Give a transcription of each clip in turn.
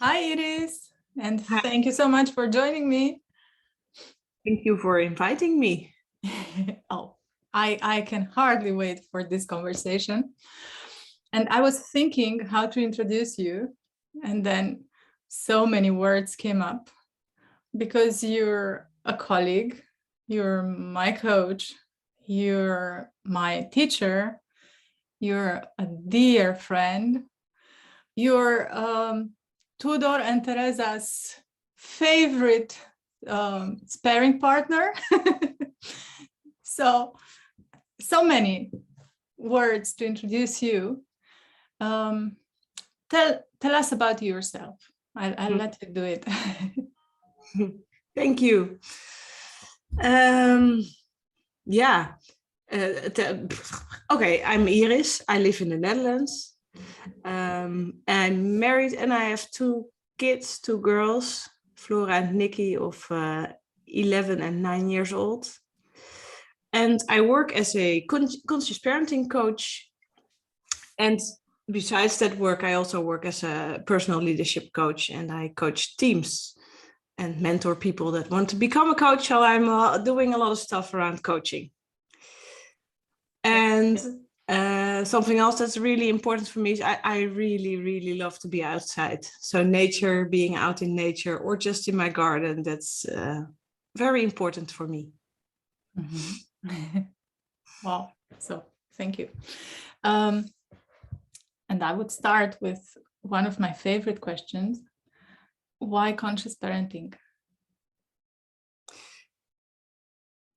Hi, Iris, and Hi. thank you so much for joining me. Thank you for inviting me. Oh, I can hardly wait for this conversation. And I was thinking how to introduce you, and then so many words came up because you're a colleague, you're my coach, you're my teacher, you're a dear friend, you're Tudor and Teresa's favorite sparring partner. so many words to introduce you. Tell us about yourself. I'll let you do it. Thank you. Okay, I'm Iris. I live in the Netherlands. I'm married and I have two kids, two girls, Flora and Nikki, of 11 and 9 years old. And I work as a conscious parenting coach. And besides that work, I also work as a personal leadership coach, and I coach teams and mentor people that want to become a coach. So I'm doing a lot of stuff around coaching. And something else that's really important for me is I really, really love to be outside. So nature, being out in nature or just in my garden, that's very important for me. Mm-hmm. Wow. So thank you. And I would start with one of my favorite questions. Why conscious parenting?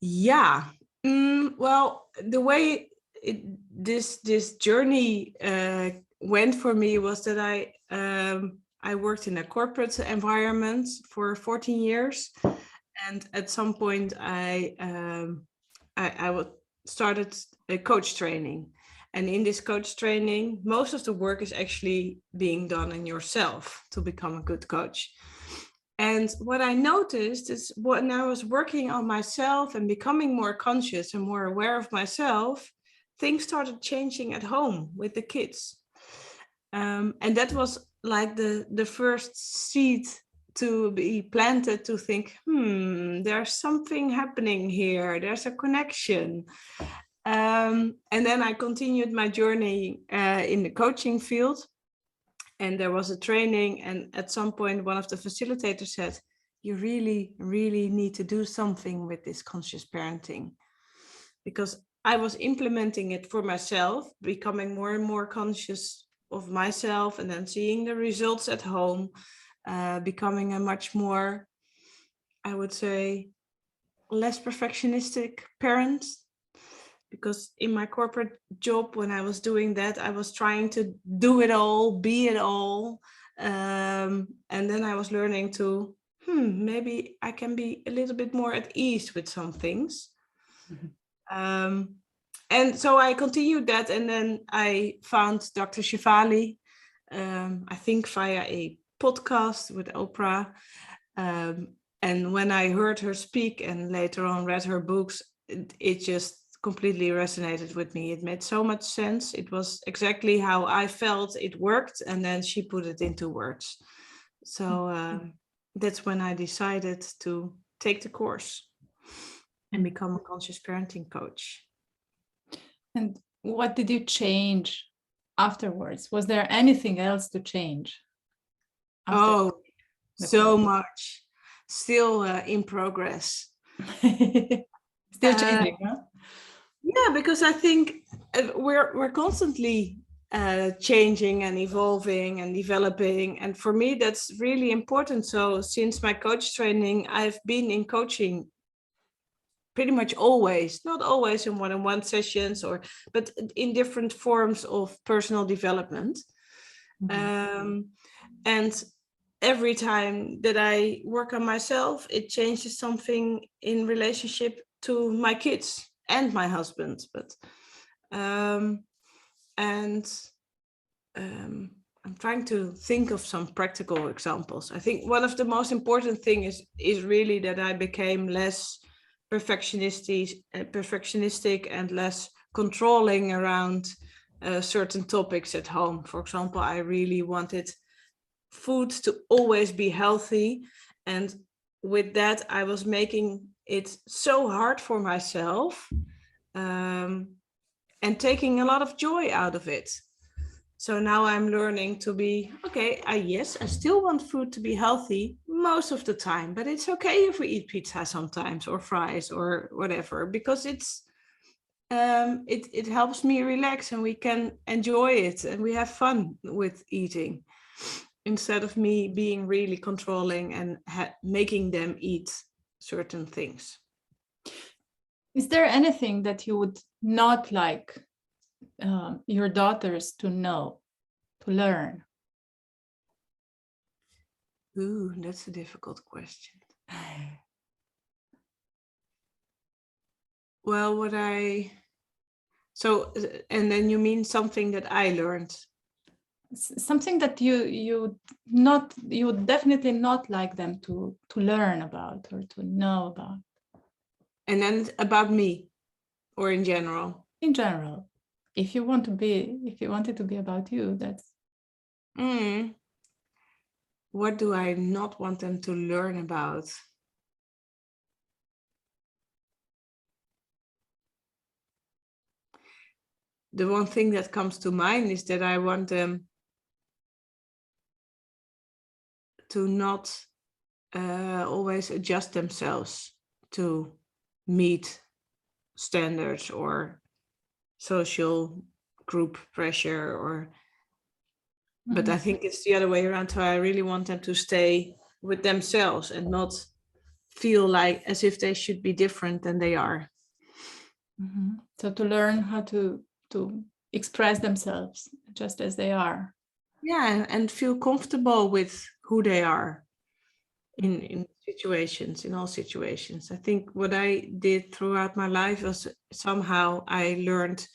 Yeah. Well, the way this journey went for me was that I worked in a corporate environment for 14 years, and at some point I started a coach training. And in this coach training, most of the work is actually being done in yourself to become a good coach. And what I noticed is when I was working on myself and becoming more conscious and more aware of myself, things started changing at home with the kids. And that was like the first seed to be planted to think, there's something happening here. There's a connection. And then I continued my journey in the coaching field. And there was a training, and at some point one of the facilitators said, you really, really need to do something with this conscious parenting. Because I was implementing it for myself, becoming more and more conscious of myself, and then seeing the results at home, becoming a much more, I would say, less perfectionistic parent. Because in my corporate job, when I was doing that, I was trying to do it all, be it all. And then I was learning to, maybe I can be a little bit more at ease with some things. Mm-hmm. And so I continued that. And then I found Dr. Shivali, I think via a podcast with Oprah. And when I heard her speak and later on read her books, it just completely resonated with me. It made so much sense. It was exactly how I felt it worked, and then she put it into words. So that's when I decided to take the course and become a conscious parenting coach. And what did you change afterwards? Was there anything else to change? Oh, so much. Still in progress. Still changing, huh? Yeah, because I think we're constantly changing and evolving and developing. And for me, that's really important. So since my coach training, I've been in coaching pretty much always, not always in one-on-one sessions, but in different forms of personal development. Mm-hmm. And every time that I work on myself, it changes something in relationship to my kids and my husband. But I'm trying to think of some practical examples. I think one of the most important things is really that I became less perfectionistic and less controlling around certain topics at home. For example, I really wanted food to always be healthy. And with that, I was making it so hard for myself, and taking a lot of joy out of it. So now I'm learning to be, okay, yes, I still want food to be healthy most of the time, but it's okay if we eat pizza sometimes or fries or whatever, because it helps me relax and we can enjoy it and we have fun with eating, instead of me being really controlling and making them eat certain things. Is there anything that you would not like your daughters to know, to learn? Ooh, that's a difficult question. Well, and then you mean something that I learned? Something that you would definitely not like them to learn about or to know about. And then about me, or in general? In general, if you want it to be about you, that's. What do I not want them to learn about? The one thing that comes to mind is that I want them to not always adjust themselves to meet standards or social group pressure, or but I think it's the other way around. So I really want them to stay with themselves and not feel like as if they should be different than they are. So to learn how to express themselves just as they are. Yeah, and feel comfortable with who they are in all situations. I think what I did throughout my life was somehow I learned,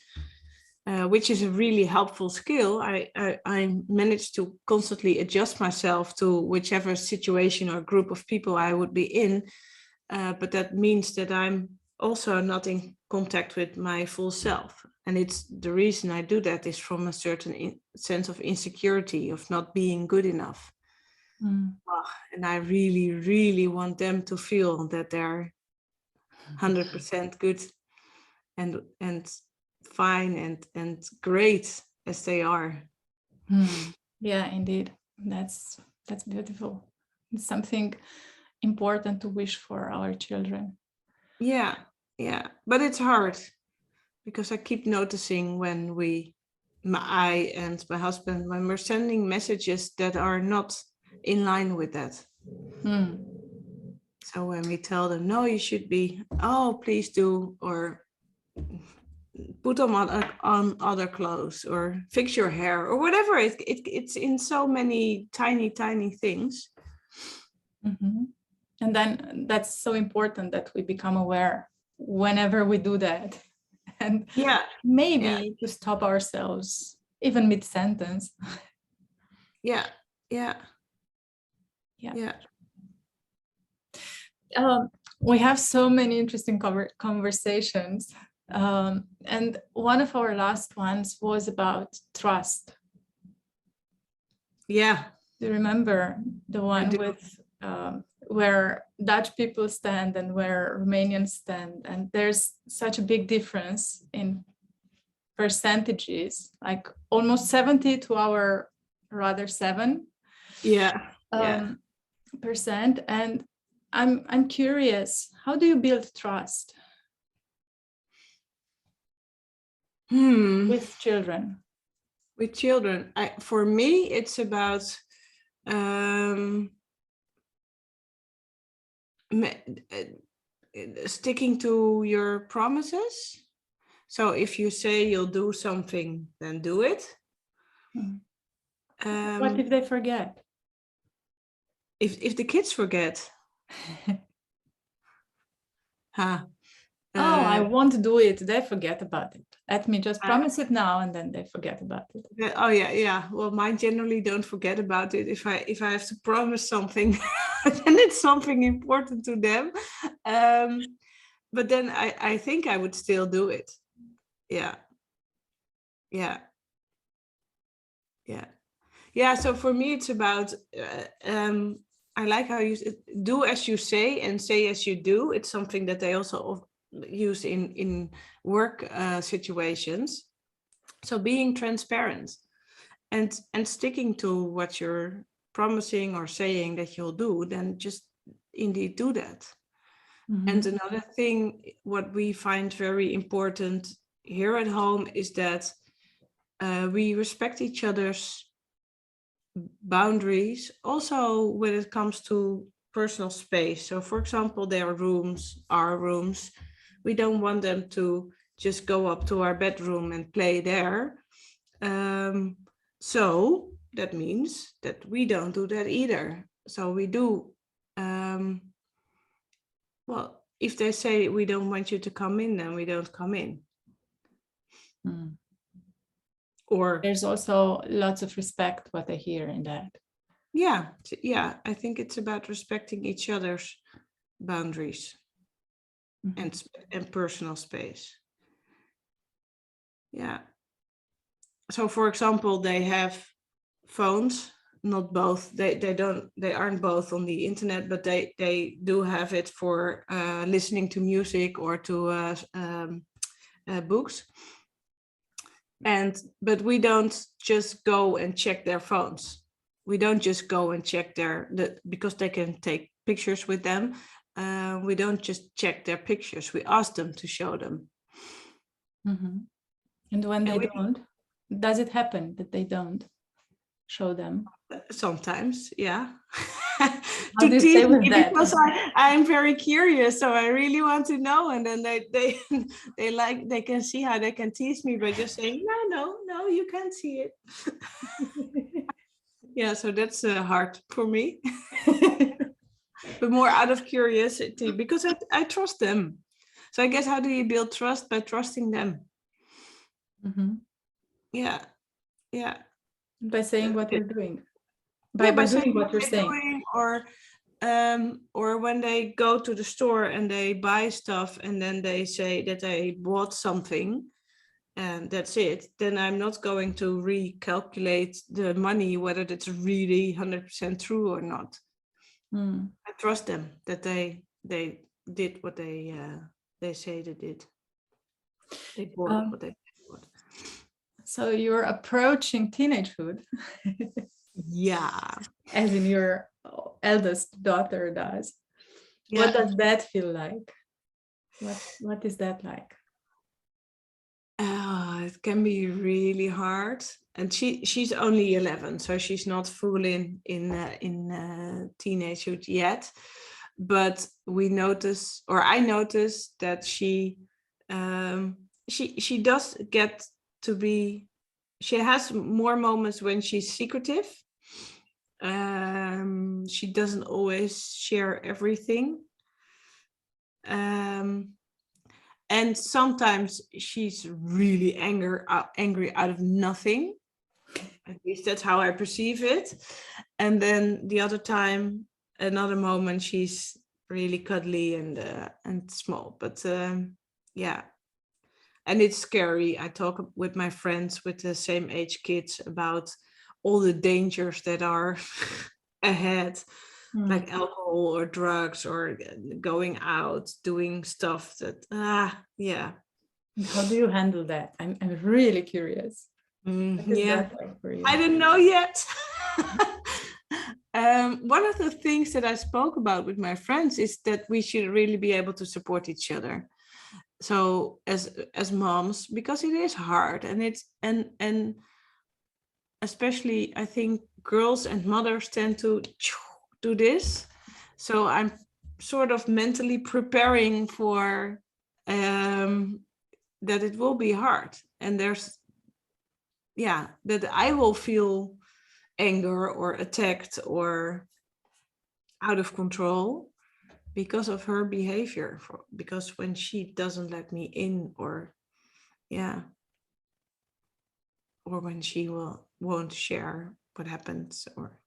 which is a really helpful skill. I managed to constantly adjust myself to whichever situation or group of people I would be in. But that means that I'm also not in contact with my full self. And it's the reason I do that is from a certain sense of insecurity, of not being good enough. And I really, really want them to feel that they're 100% good and fine and great as they are. Yeah, indeed. That's beautiful. It's something important to wish for our children. Yeah. But it's hard because I keep noticing when I and my husband, when we're sending messages that are not in line with that. So when we tell them, no, you should be, oh, please do, or put on other clothes, or fix your hair, or whatever, it's in so many tiny things. And then that's so important that we become aware whenever we do that. And maybe to stop ourselves, even mid-sentence. Yeah. We have so many interesting conversations. And one of our last ones was about trust. Yeah. Do you remember the one with where Dutch people stand and where Romanians stand? And there's such a big difference in percentages, like almost 70 to our rather 7 percent. And I'm curious, how do you build trust with children? With children, for me, it's about sticking to your promises. So if you say you'll do something, then do it. What if they forget? If the kids forget? I won't do it. They forget about it. Let me just promise it now, and then they forget about it. Yeah. Well, mine generally don't forget about it. If I have to promise something, then it's something important to them. But then I think I would still do it. Yeah. Yeah, so for me, it's about, I like how you do as you say and say as you do. It's something that they also use in work situations. So being transparent and sticking to what you're promising or saying that you'll do, then just indeed do that. Mm-hmm. And another thing, what we find very important here at home is that we respect each other's boundaries, also when it comes to personal space. So for example, their rooms, our rooms, we don't want them to just go up to our bedroom and play there. So that means that we don't do that either. So we do, well, if they say we don't want you to come in, then we don't come in. Mm. Or there's also lots of respect, what I hear in that. yeah, I think it's about respecting each other's boundaries. Mm-hmm. and personal space. Yeah. So for example, they have phones, not both. They aren't both on the internet, but they do have it for listening to music or to books. But we don't just go and check their phones. We don't just go and check because they can take pictures with them. We don't just check their pictures. We ask them to show them. Mm-hmm. And when they don't, does it happen that they don't show them? Sometimes, yeah. How do you stay with that? Because I'm very curious, so I really want to know. And then they can see how they can tease me by just saying, no, you can't see it. Yeah, so that's hard for me. But more out of curiosity, because I trust them. So I guess, how do you build trust? By trusting them. Mm-hmm. Yeah. By saying what you're doing. By doing what you're saying. Or when they go to the store and they buy stuff and then they say that they bought something and that's it, then I'm not going to recalculate the money, whether that's really 100% true or not. I trust them that they did what they say they did. They bought what they bought. So you're approaching teenagehood. Yeah. As in your eldest daughter does. Yeah. What does that feel like? What is that like? It can be really hard. And she's only 11, so she's not full in teenagehood yet. But I notice that she does get to be. She has more moments when she's secretive. She doesn't always share everything. And sometimes she's really angry out of nothing. At least that's how I perceive it. And then the other time, another moment, she's really cuddly and small. But yeah. And it's scary. I talk with my friends with the same age kids about all the dangers that are ahead, like alcohol or drugs or going out, doing stuff that, yeah. How do you handle that? I'm really curious. Yeah, I don't know yet. One of the things that I spoke about with my friends is that we should really be able to support each other. So as moms, because it is hard, and especially I think girls and mothers tend to do this. So I'm sort of mentally preparing for that it will be hard, and that I will feel anger or attacked or out of control because of her behavior, because when she doesn't let me in, or when she won't share what happens, or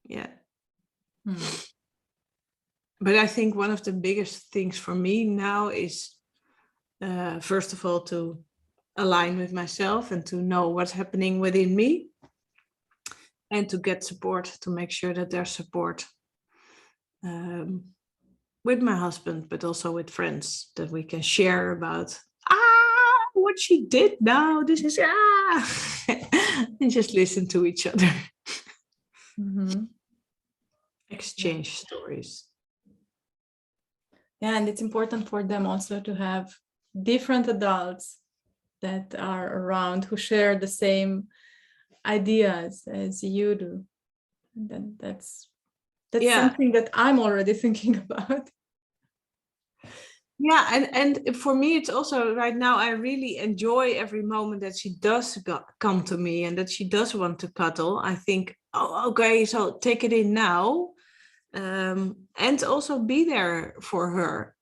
But I think one of the biggest things for me now is first of all to align with myself and to know what's happening within me, and to get support, to make sure that there's support with my husband, but also with friends, that we can share about what she did now. This is and just listen to each other. Mm-hmm. Exchange stories. Yeah, and it's important for them also to have different adults that are around who share the same ideas as you do. And then that's something that I'm already thinking about. Yeah, and for me, it's also right now, I really enjoy every moment that she does come to me and that she does want to cuddle. I think, oh, okay, so take it in now. And also be there for her.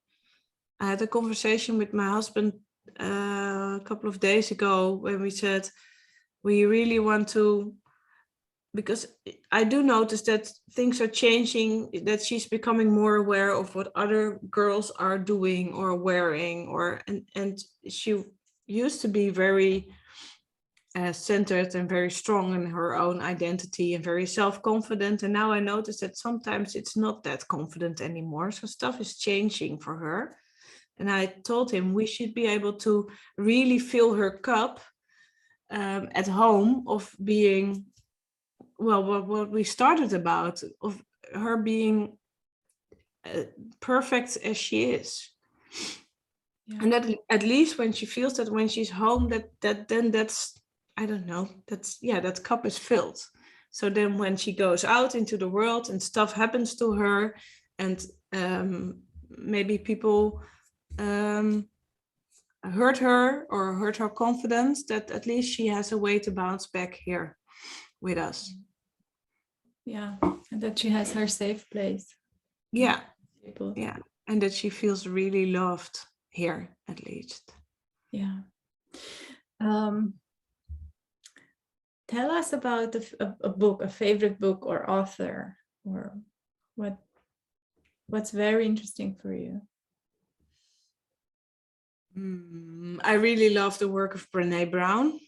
I had a conversation with my husband a couple of days ago when we said we really want to, because I do notice that things are changing, that she's becoming more aware of what other girls are doing or wearing, and she used to be very centered and very strong in her own identity and very self-confident. And now I notice that sometimes it's not that confident anymore. So stuff is changing for her. And I told him we should be able to really fill her cup at home of being, well, what we started about, of her being perfect as she is. Yeah. And that at least when she feels that when she's home, then that's, I don't know, that cup is filled. So then when she goes out into the world and stuff happens to her, and maybe people hurt her or hurt her confidence, that at least she has a way to bounce back here with us. Yeah, and that she has her safe place. Yeah, people. Yeah, and that she feels really loved here, at least. Yeah. Tell us about a book, a favorite book or author, or what's very interesting for you. I really love the work of Brené Brown.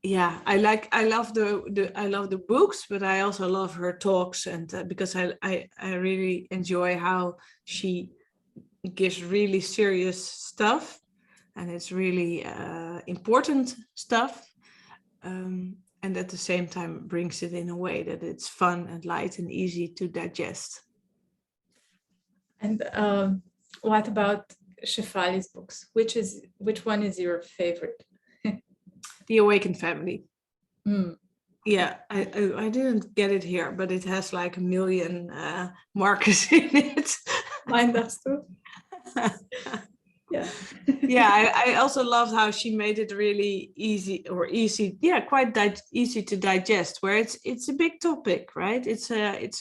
Yeah, I love the books, but I also love her talks, and because I really enjoy how she gives really serious stuff, and it's really important stuff, and at the same time brings it in a way that it's fun and light and easy to digest. And what about Shefali's books? Which one is your favorite? The Awakened Family. Mm. Yeah, I didn't get it here, but it has like 1 million markers in it. Mine does too. Yeah. Yeah, I also loved how she made it really easy, quite easy to digest, where it's a big topic, right? It's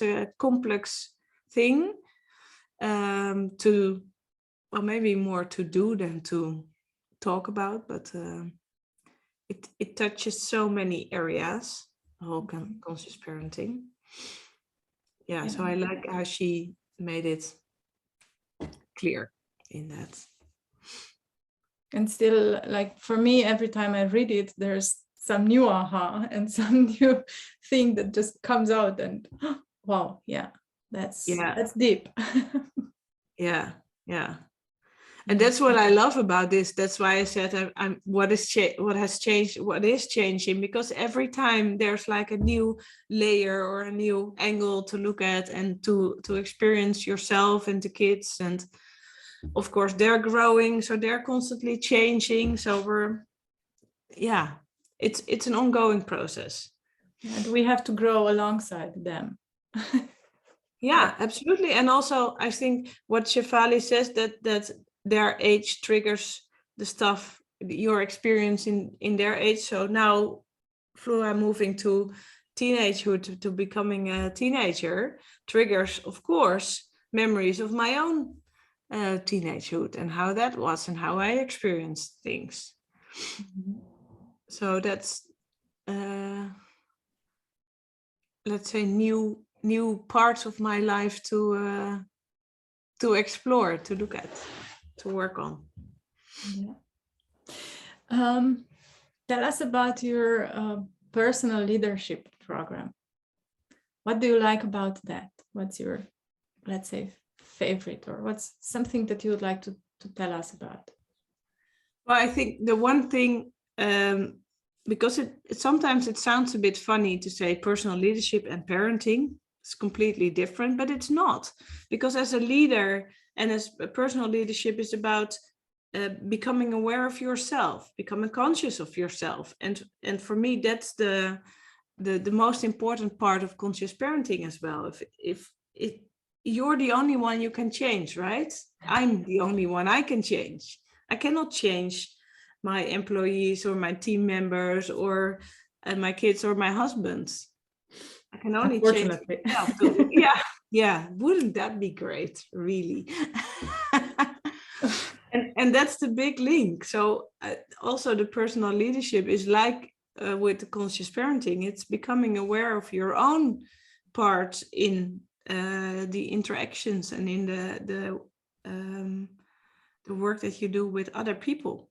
a complex thing, maybe more to do than to talk about, but it touches so many areas, the whole conscious parenting. Yeah, so I like how she made it clear in that. And still, like for me, every time I read it, there's some new aha and some new thing that just comes out, and wow, that's deep. Yeah. And that's what I love about this. That's why I said what is changing, because every time there's like a new layer or a new angle to look at and to experience yourself and the kids. And of course they're growing, so they're constantly changing. So it's an ongoing process. And we have to grow alongside them. Yeah, absolutely. And also I think what Shefali says, that their age triggers the stuff you're experiencing in their age. So now Flora moving to teenagehood, to becoming a teenager, triggers, of course, memories of my own teenagehood and how that was and how I experienced things. Mm-hmm. So that's let's say new parts of my life to explore, to look at, to work on. Yeah. tell us about your personal leadership program. What do you like about that? What's your, let's say, favorite, or what's something that you would like to tell us about? Well, I think the one thing, because sometimes it sounds a bit funny to say personal leadership and parenting, it's completely different, but it's not. Because as a leader and as a personal leadership is about becoming aware of yourself, becoming conscious of yourself. And for me, that's the most important part of conscious parenting as well. If you're the only one you can change, right? I'm the only one I can change. I cannot change my employees or my team members or my kids or my husband. I can only change myself. Yeah. Wouldn't that be great, really? and that's the big link. So also the personal leadership is like with the conscious parenting. It's becoming aware of your own part in the interactions and in the work that you do with other people,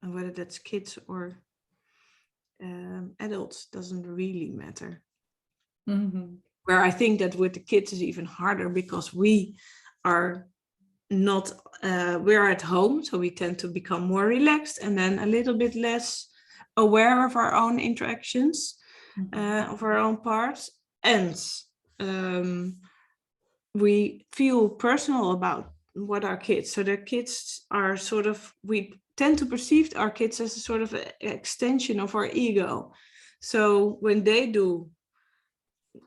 and whether that's kids or adults doesn't really matter. Mm-hmm. Where I think that with the kids is even harder because we are not, we're at home, so we tend to become more relaxed and then a little bit less aware of our own interactions, of our own parts, and we feel personal about what our kids, so their kids are sort of, we tend to perceive our kids as a sort of extension of our ego. So when they do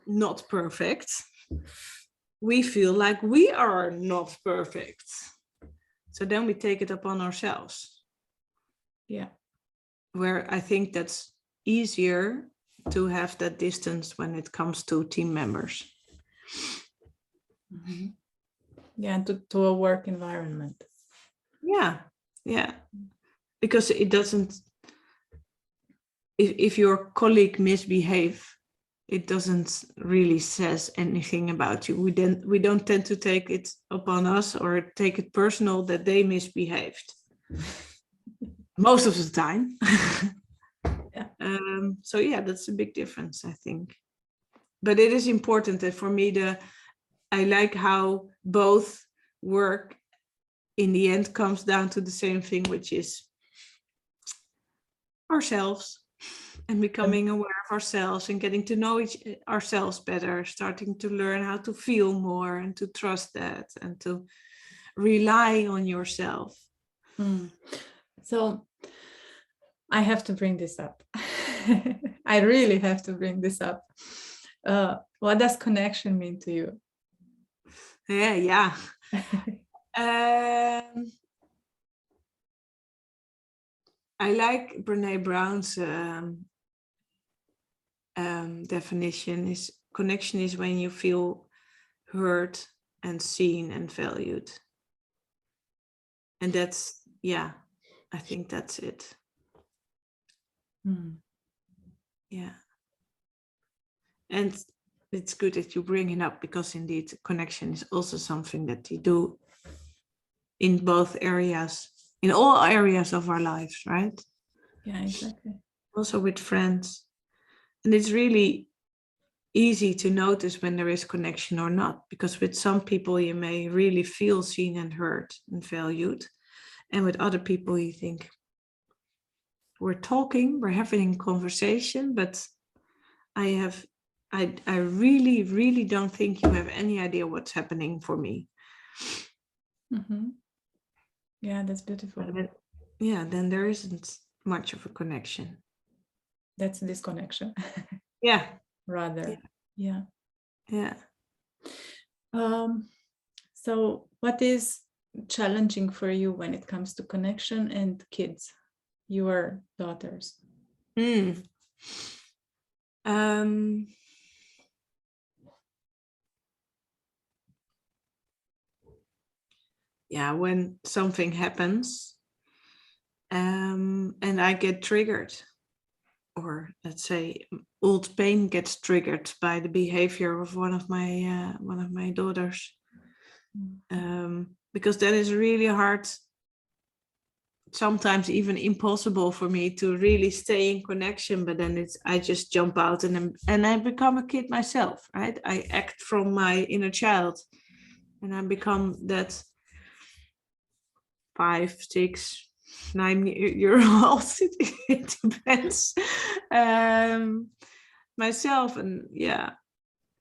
not perfect, we feel like we are not perfect. So then we take it upon ourselves. Yeah. Where I think that's easier to have that distance when it comes to team members. Mm-hmm. Yeah, and to a work environment. Yeah. Because it doesn't, if your colleague misbehave, it doesn't really says anything about you. We don't tend to take it upon us or take it personal that they misbehaved. Most of the time. Yeah. So yeah, that's a big difference, I think. But it is important that for me, I like how both work in the end comes down to the same thing, which is ourselves. And becoming aware of ourselves and getting to know ourselves better, starting to learn how to feel more and to trust that and to rely on yourself. So I have to bring this up. I really have to bring this up. What does connection mean to you? Yeah. I like Brené Brown's definition is connection is when you feel heard and seen and valued. And that's, yeah, I think that's it. Yeah. And it's good that you bring it up because indeed connection is also something that you do in both areas, in all areas of our lives, right? Yeah, exactly. Also with friends. And it's really easy to notice when there is connection or not, because with some people you may really feel seen and heard and valued. And with other people you think, we're talking, we're having a conversation, but I really, really don't think you have any idea what's happening for me. Mm-hmm. Yeah, that's beautiful. Then there isn't much of a connection. That's disconnection. Yeah. Rather. Yeah. So what is challenging for you when it comes to connection and kids, your daughters? When something happens and I get triggered, or let's say old pain gets triggered by the behavior of one of my daughters, because that is really hard sometimes even impossible for me to really stay in connection, but then I just jump out and I become a kid myself, right? I act from my inner child and I become that 5, 6, 9-year-old, it depends, myself. And yeah,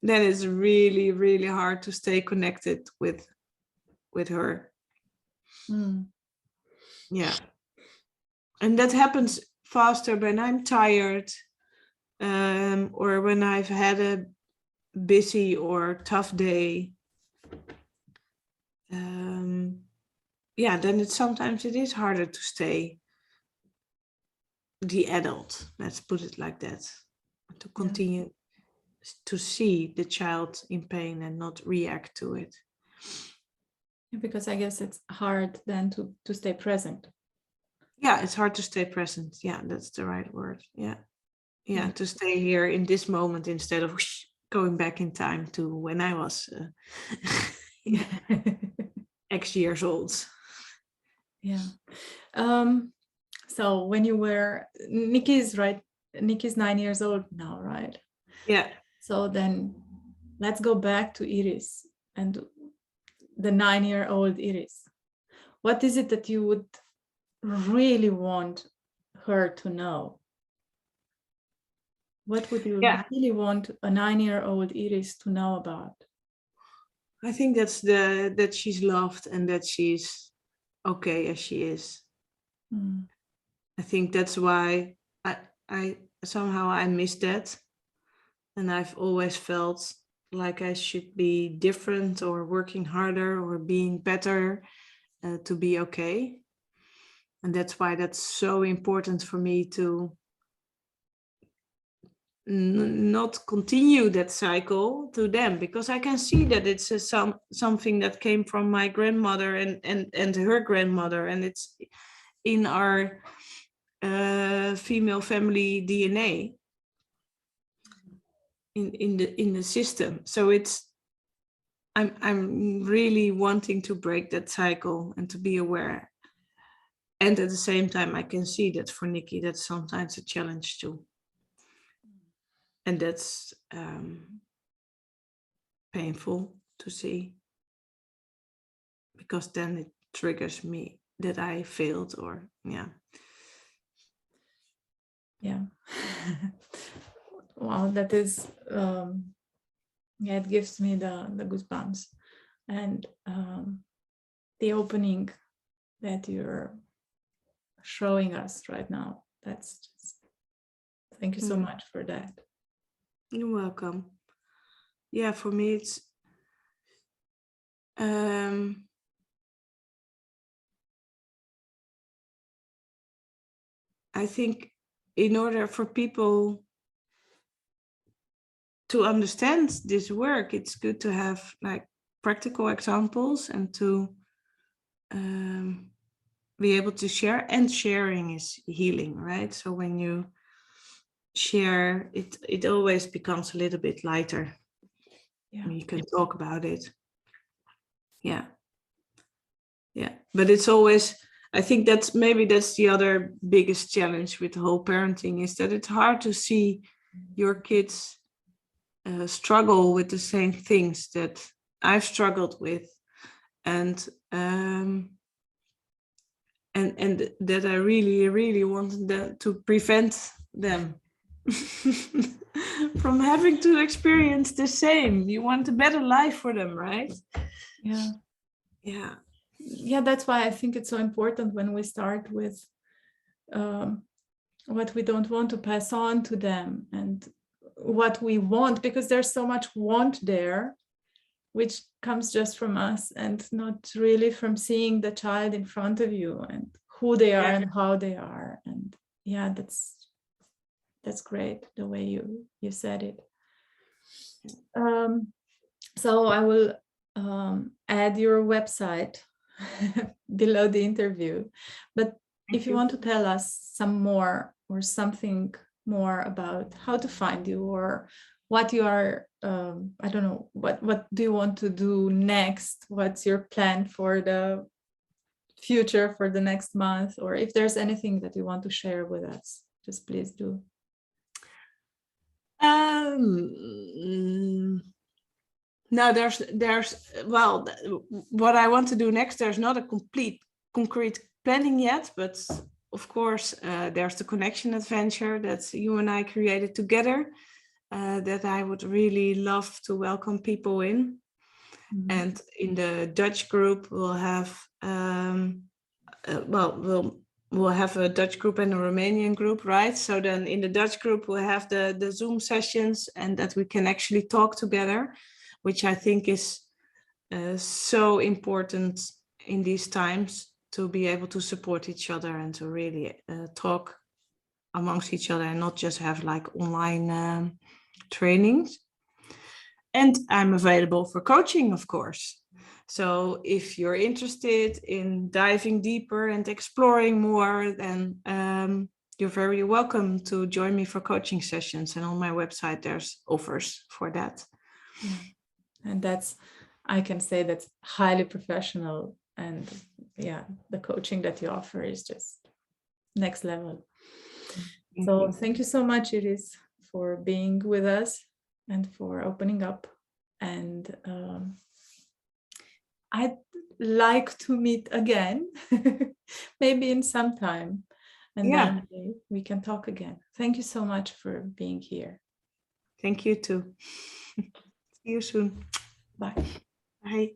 then it's really, really hard to stay connected with her. Yeah. And that happens faster when I'm tired, or when I've had a busy or tough day. Yeah, then sometimes it is harder to stay the adult, let's put it like that, to continue to see the child in pain and not react to it. Because I guess it's hard then to stay present. Yeah, it's hard to stay present. Yeah, that's the right word. Yeah, to stay here in this moment instead of going back in time to when I was X years old. Yeah. So when you were, Nikki's 9 years old now, right? Yeah. So then let's go back to Iris and the 9-year-old Iris. What is it that you would really want her to know? What would you really want a 9-year-old Iris to know about? I think that's that she's loved and that she's okay as she is. I think that's why I somehow miss that, and I've always felt like I should be different or working harder or being better to be okay. And that's why that's so important for me to not continue that cycle to them, because I can see that it's something that came from my grandmother and her grandmother, and it's in our female family DNA in the system. So I'm really wanting to break that cycle and to be aware. And at the same time, I can see that for Nikki, that's sometimes a challenge too. And that's painful to see, because then it triggers me that I failed, or yeah. Wow, that is it gives me the goosebumps, and the opening that you're showing us right now. That's just, thank you so much for that. You're welcome. Yeah, for me it's I think in order for people to understand this work, it's good to have like practical examples and to be able to share, and sharing is healing, right? So when you share, it always becomes a little bit lighter. You can talk about it. Yeah, but it's always, I think that's the other biggest challenge with the whole parenting, is that it's hard to see your kids struggle with the same things that I've struggled with, and that I really, really wanted them to prevent them from having to experience the same. You want a better life for them, right? Yeah, that's why I think it's so important when we start with what we don't want to pass on to them and what we want, because there's so much want there, which comes just from us and not really from seeing the child in front of you and who they are and how they are. And yeah, that's great the way you said it. So I will add your website below the interview, but if you want to tell us some more or something more about how to find you, or what you are, I don't know, what do you want to do next? What's your plan for the future for the next month, or if there's anything that you want to share with us, just please do. No, well, what I want to do next, there's not a concrete planning yet, but of course, there's the connection adventure that you and I created together, that I would really love to welcome people in. Mm-hmm. And in the Dutch group, we'll have, we'll have a Dutch group and a Romanian group, right? So then in the Dutch group, we'll have the Zoom sessions, and that we can actually talk together, which I think is so important in these times, to be able to support each other and to really talk amongst each other and not just have like online trainings. And I'm available for coaching, of course. So if you're interested in diving deeper and exploring more, then you're very welcome to join me for coaching sessions. And on my website, there's offers for that. Yeah. And I can say that's highly professional. And yeah, the coaching that you offer is just next level. So thank you so much, Iris, for being with us and for opening up. And I'd like to meet again, maybe in some time, and then we can talk again. Thank you so much for being here. Thank you too. See you soon. Bye. Bye.